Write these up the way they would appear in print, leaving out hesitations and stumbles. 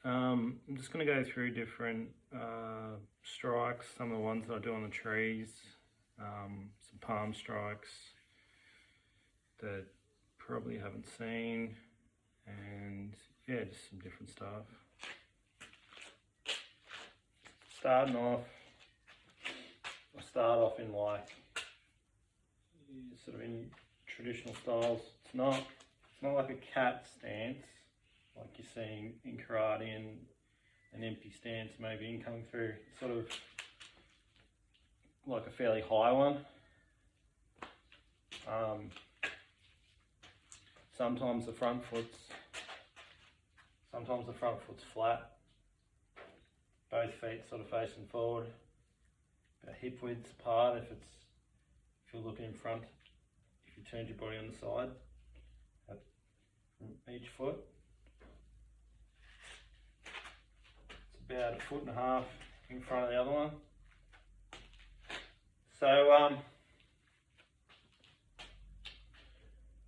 I'm just going to go through different strikes, some of the ones that I do on the trees, some palm strikes that probably haven't seen, and yeah, just some different stuff. Starting off, I start off in like sort of in traditional styles. It's not like a cat stance like you're seeing in karate and an empty stance maybe in coming through. It's sort of like a fairly high one. Sometimes the front foot's flat. Both feet sort of facing forward, about hip width apart if you're looking in front. If you turned your body on the side, from each foot. It's about 1.5 foot in front of the other one. So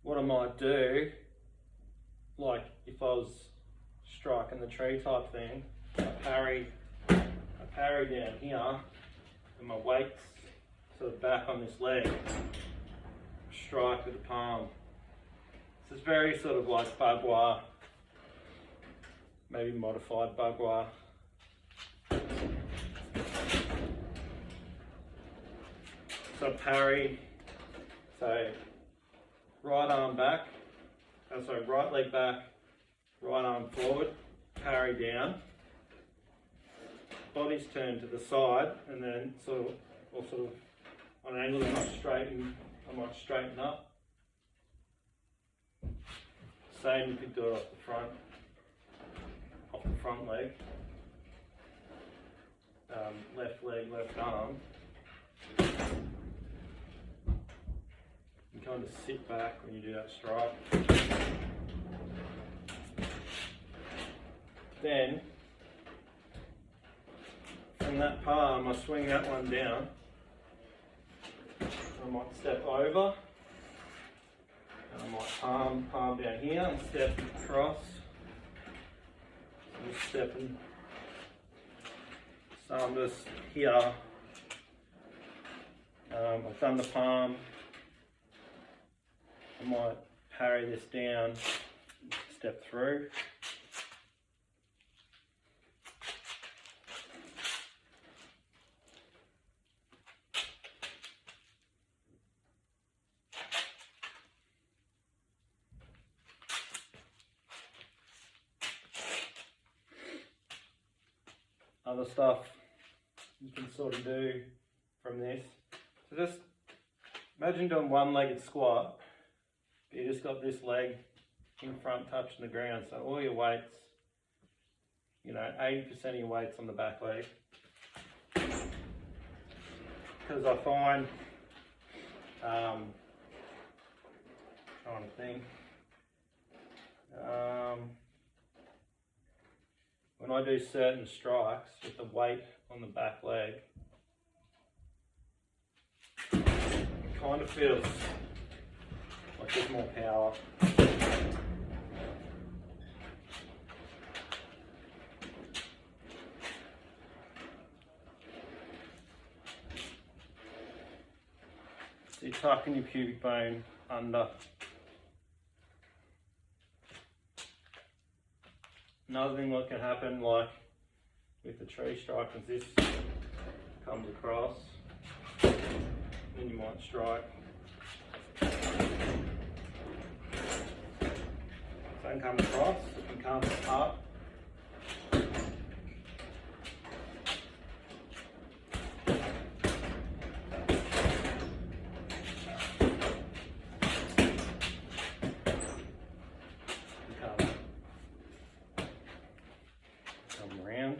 what I might do, like if I was striking the tree type thing, I parry down here and my weight's sort of back on this leg, strike with the palm. So it's very sort of like bagua, maybe modified bagua. So parry, so right arm back, right leg back, right arm forward, parry down, body's turned to the side, and then sort of on an angle I might straighten up. Same, you could do it off the front leg, left leg, left arm. You kind of sit back when you do that strike. Then, from that palm, I swing that one down. I might step over, and I might palm down here and step across. I'm just stepping. So I'm just here. I've done the palm. I might parry this down, step through. Other stuff you can sort of do from this. So just imagine doing one-legged squat. You just got this leg in front touching the ground. So all your weights, 80% of your weight's on the back leg. Because I find, trying to think, when I do certain strikes with the weight on the back leg, it kind of feels like there's more power. So you're tucking your pubic bone under. Another thing that can happen, like with the tree strike, is this comes across, then you might strike. Don't come across, it can come up. Come around.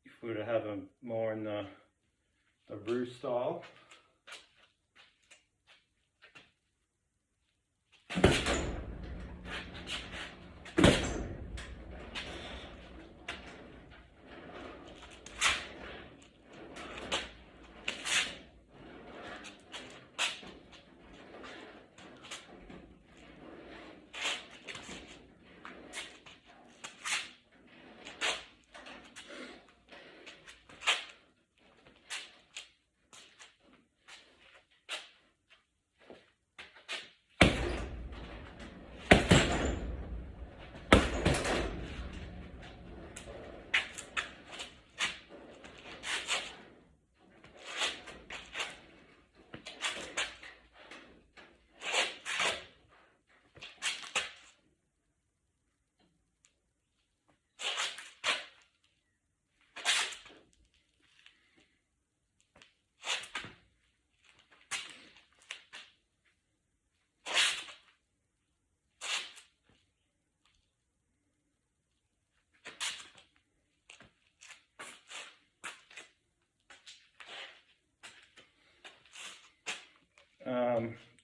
If we were to have them more in the Roo style,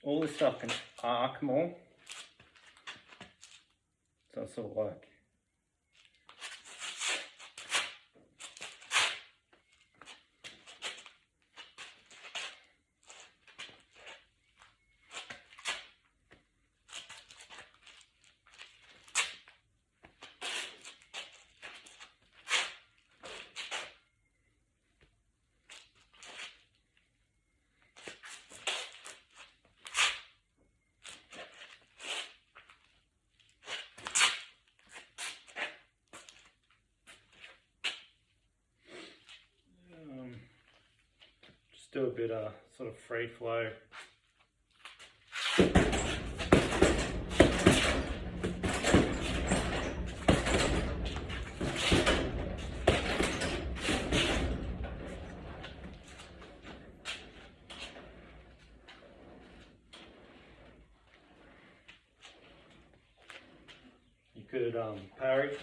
all this stuff can arc more. So it's sort of like do a bit of sort of free flow. You could parry.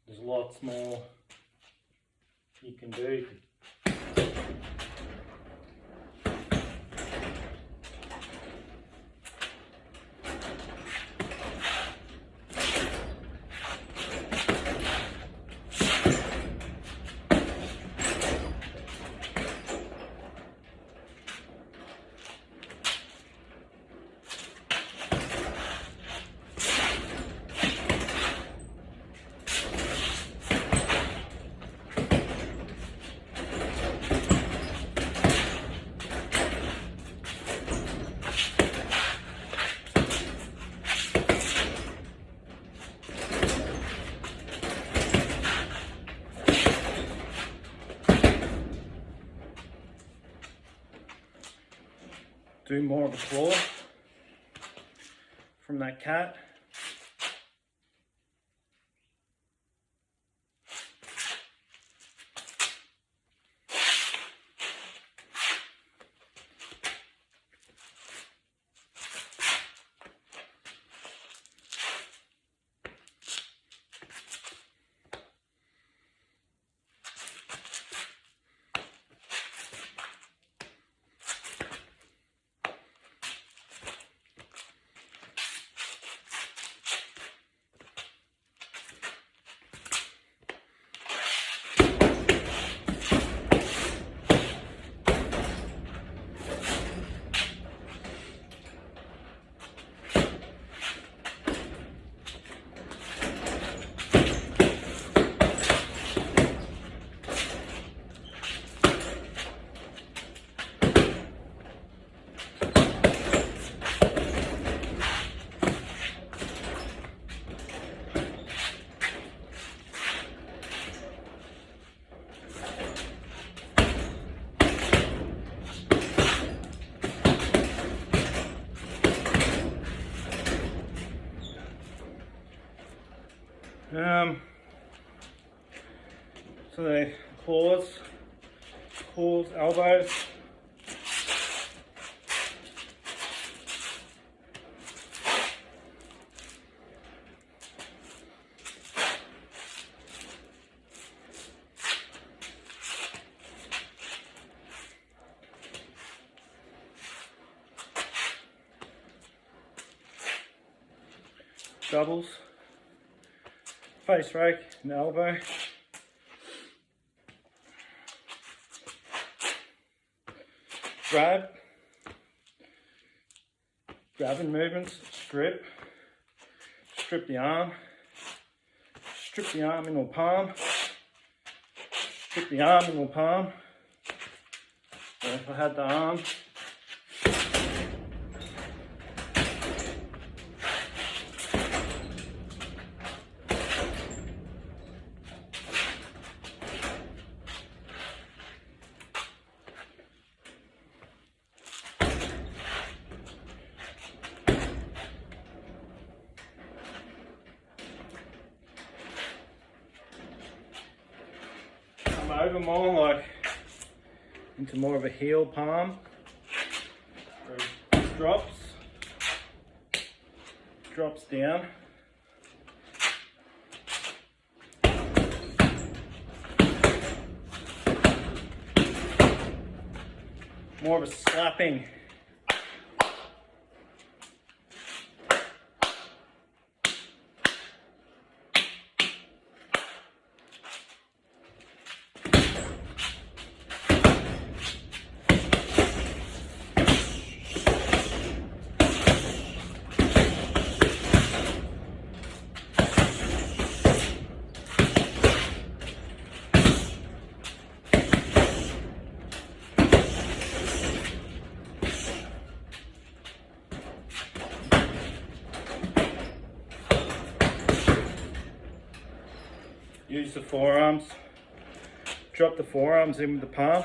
There's lots more you can do. Do more of a claw from that cat. So the claws, elbows. Doubles, face rake and elbow. Grabbing movements, strip the arm, strip the arm into a palm, strip the arm into a palm. So if I had the arm, over more, like into more of a heel palm, where it drops down. More of a slapping. Use the forearms, drop the forearms in with the palm.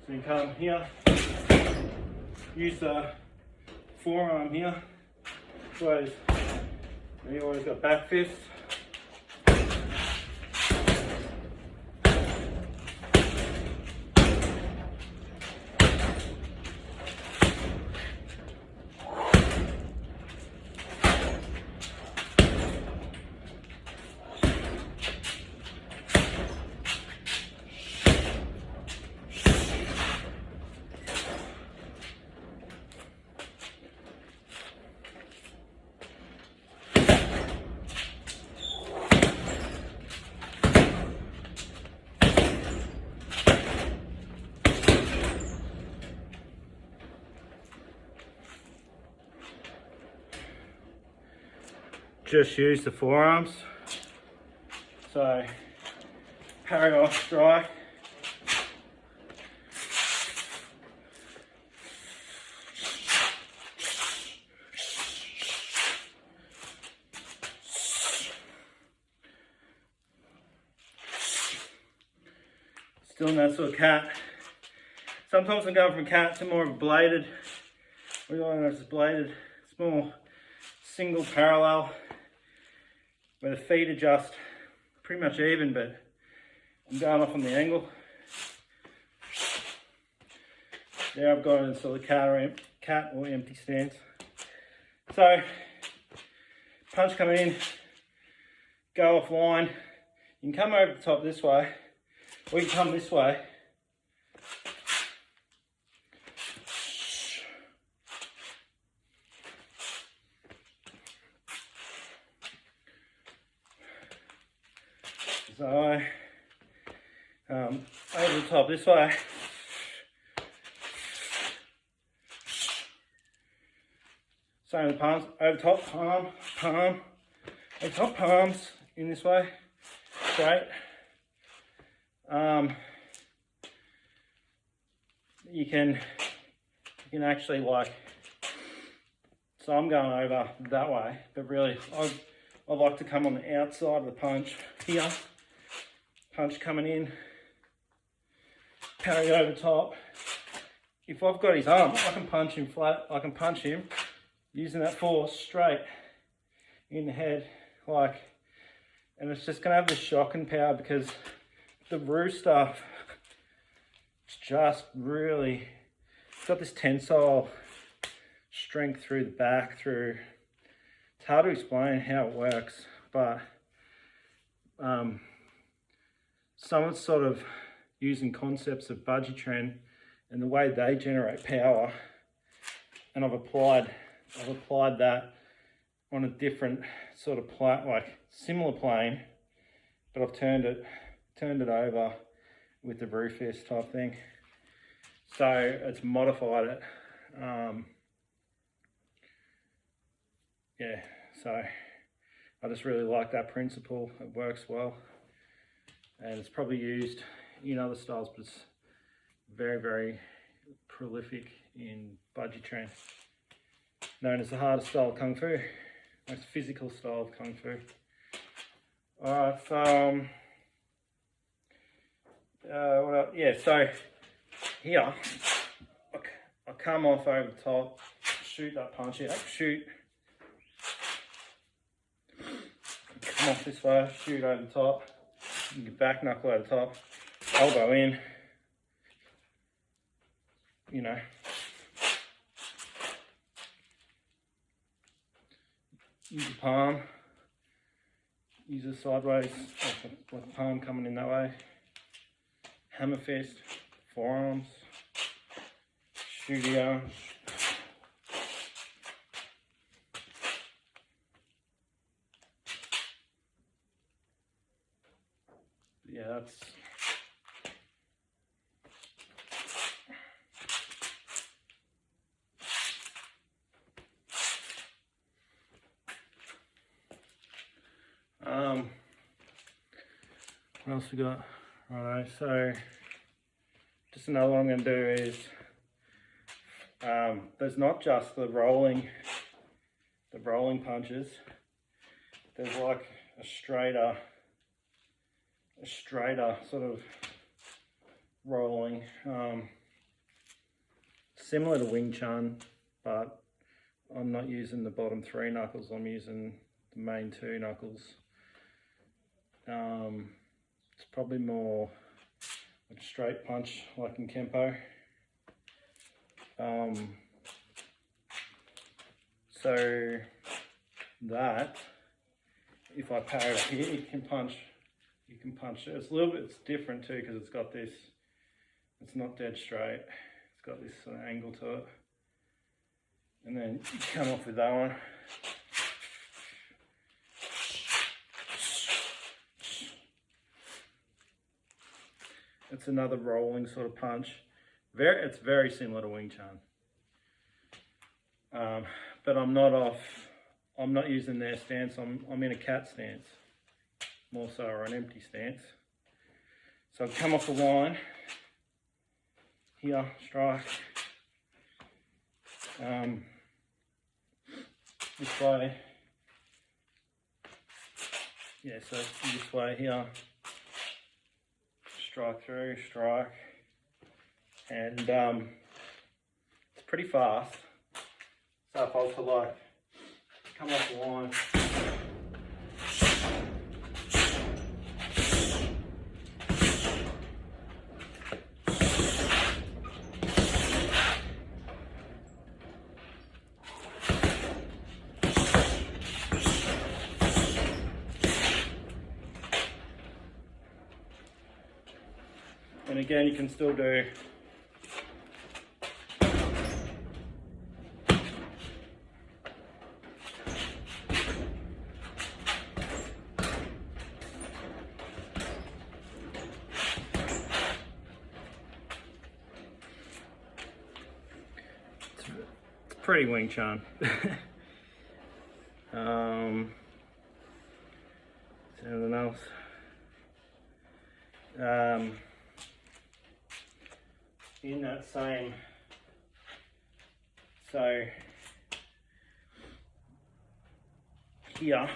So you come here, use the forearm here. You always got back fist. Just use the forearms. So parry off strike. Still in that sort of cat. Sometimes I'm going from cat to more of a bladed. We don't know if it's bladed. It's more single parallel, where the feet are just pretty much even, but I'm going off on the angle. There I've got it in sort of cat or empty stance. So punch coming in, go offline. You can come over the top this way, or you can come this way. So over the top this way. Same with the palms, over top, palm, palm, over top, palms in this way. Great. You can actually, like, so I'm going over that way, but really I like to come on the outside of the punch here. Punch coming in, parry over top. If I've got his arm, I can punch him flat. I can punch him using that force straight in the head, like, and it's just gonna have the shock and power, because the Roo stuff, it's just really, it's got this tensile strength through the back, through, it's hard to explain how it works, but someone's sort of using concepts of budgie trend and the way they generate power, and I've applied that on a different sort of plane, like similar plane, but I've turned it over with the Roo Fist type thing. So it's modified it. Yeah, so I just really like that principle. It works well. And it's probably used in other styles, but it's very, very prolific in budgie trend, known as the hardest style of Kung Fu, most physical style of Kung Fu. Alright, so, what else? Yeah, so here, I come off over the top, shoot that punch out, shoot, come off this way, shoot over the top. You back knuckle at the top, elbow in, you know. Use the palm, use it sideways, with the palm coming in that way. Hammer fist, forearms, shoot the arms. Yeah, that's what else we got? Righto, so just another one I'm going to do is there's not just the rolling punches. There's like a straighter sort of rolling, similar to Wing Chun, but I'm not using the bottom 3 knuckles. I'm using the main 2 knuckles. It's probably more like a straight punch, like in Kempo. So that, if I parry it here, you can punch it. It's a little bit, it's different too, because it's got this, it's not dead straight. It's got this sort of angle to it. And then you come off with that one. It's another rolling sort of punch. It's very similar to Wing Chun. But I'm not using their stance. I'm in a cat stance, more so, or an empty stance. So I come off the line here, strike. This way. Yeah, so this way here. Strike through, strike. And it's pretty fast. So if I was to like come off the line, and again you can still do pretty Wing Chun. Anything else? In that same, so here,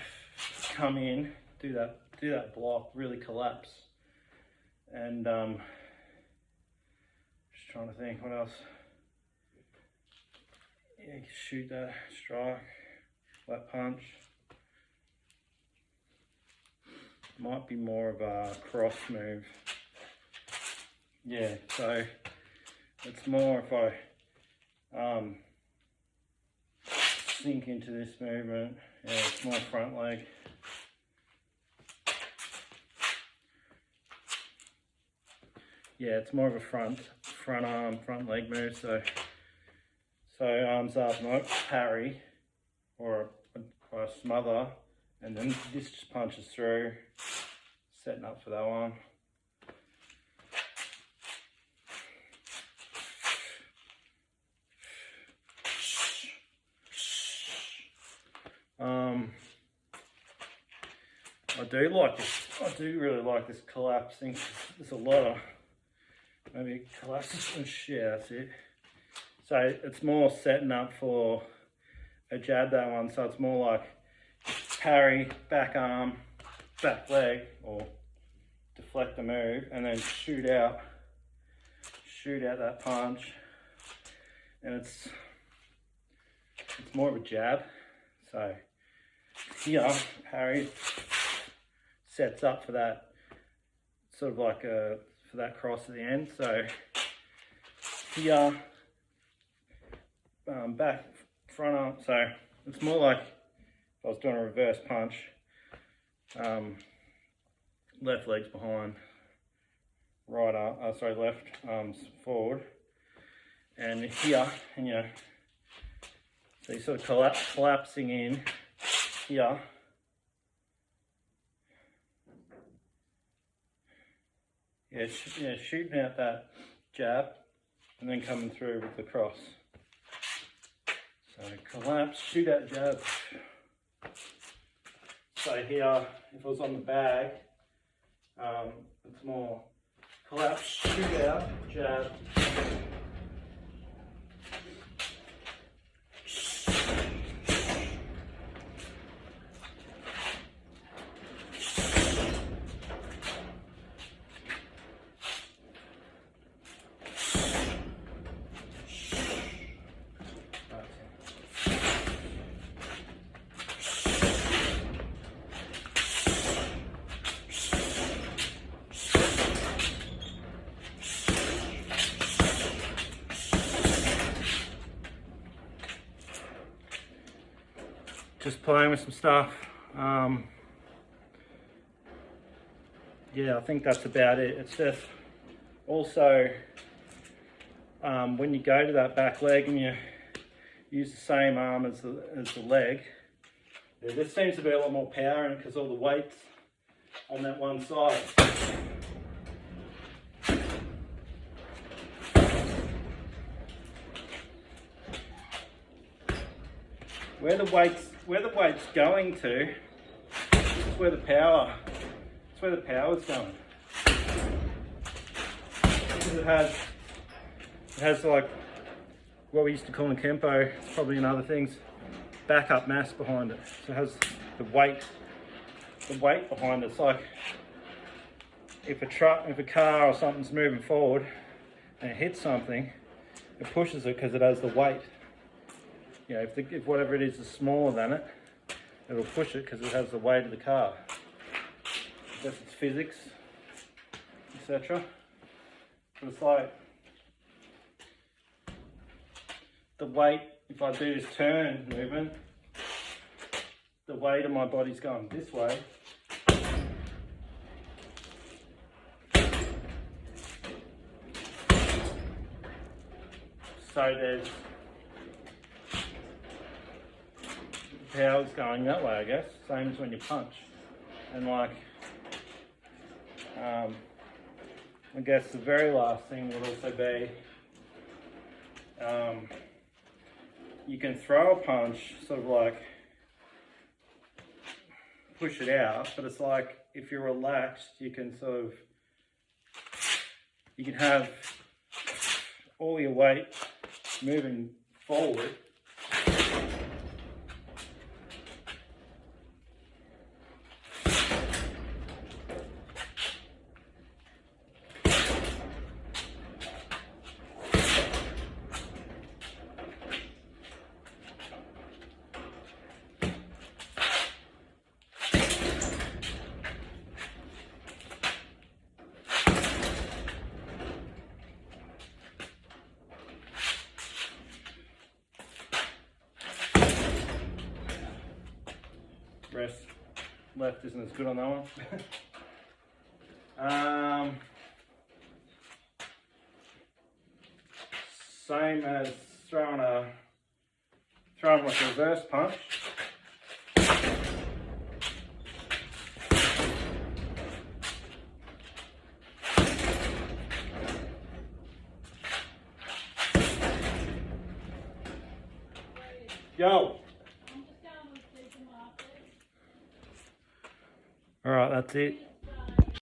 come in, do that block, really collapse, and just trying to think what else. Yeah, you can shoot that, strike, that punch. Might be more of a cross move. Yeah, so it's more if I sink into this movement. Yeah, it's more front leg. Yeah, it's more of a front arm, front leg move. So arms up, not parry or a smother, and then this just punches through, setting up for that one. I do really like this collapsing. There's a lot of maybe collapses and shit, that's it. So it's more setting up for a jab, that one. So it's more like parry, back arm, back leg, or deflect the move, and then shoot out that punch. And it's more of a jab. So here, parry sets up for that sort of like for that cross at the end. So here, back, front arm. So it's more like if I was doing a reverse punch. Left leg's behind, right arm, left arm's forward, and here, and so you're sort of collapsing in here. Shooting out that jab and then coming through with the cross. So collapse, shoot out jab. So here, if I was on the bag, it's more collapse, shoot out, jab. Just playing with some stuff. Yeah, I think that's about it. It's just also when you go to that back leg and you use the same arm as the leg, there seems to be a lot more power in it because all the weight's on that one side. Where the weight's going to, is where the power's going. Because it has like what we used to call in Kempo, probably in other things, backup mass behind it. So it has the weight behind it. It's like if a car or something's moving forward and it hits something, it pushes it because it has the weight. If whatever it is smaller than it, it'll push it because it has the weight of the car. I guess it's physics, etc. But it's like the weight, if I do this turn movement, the weight of my body's going this way. So there's power's going that way, I guess. Same as when you punch. And like, I guess the very last thing would also be, you can throw a punch, sort of like push it out, but it's like if you're relaxed, you can have all your weight moving forward. Left isn't as good on that one. Same as throwing like a reverse punch. Yo. All right, that's it.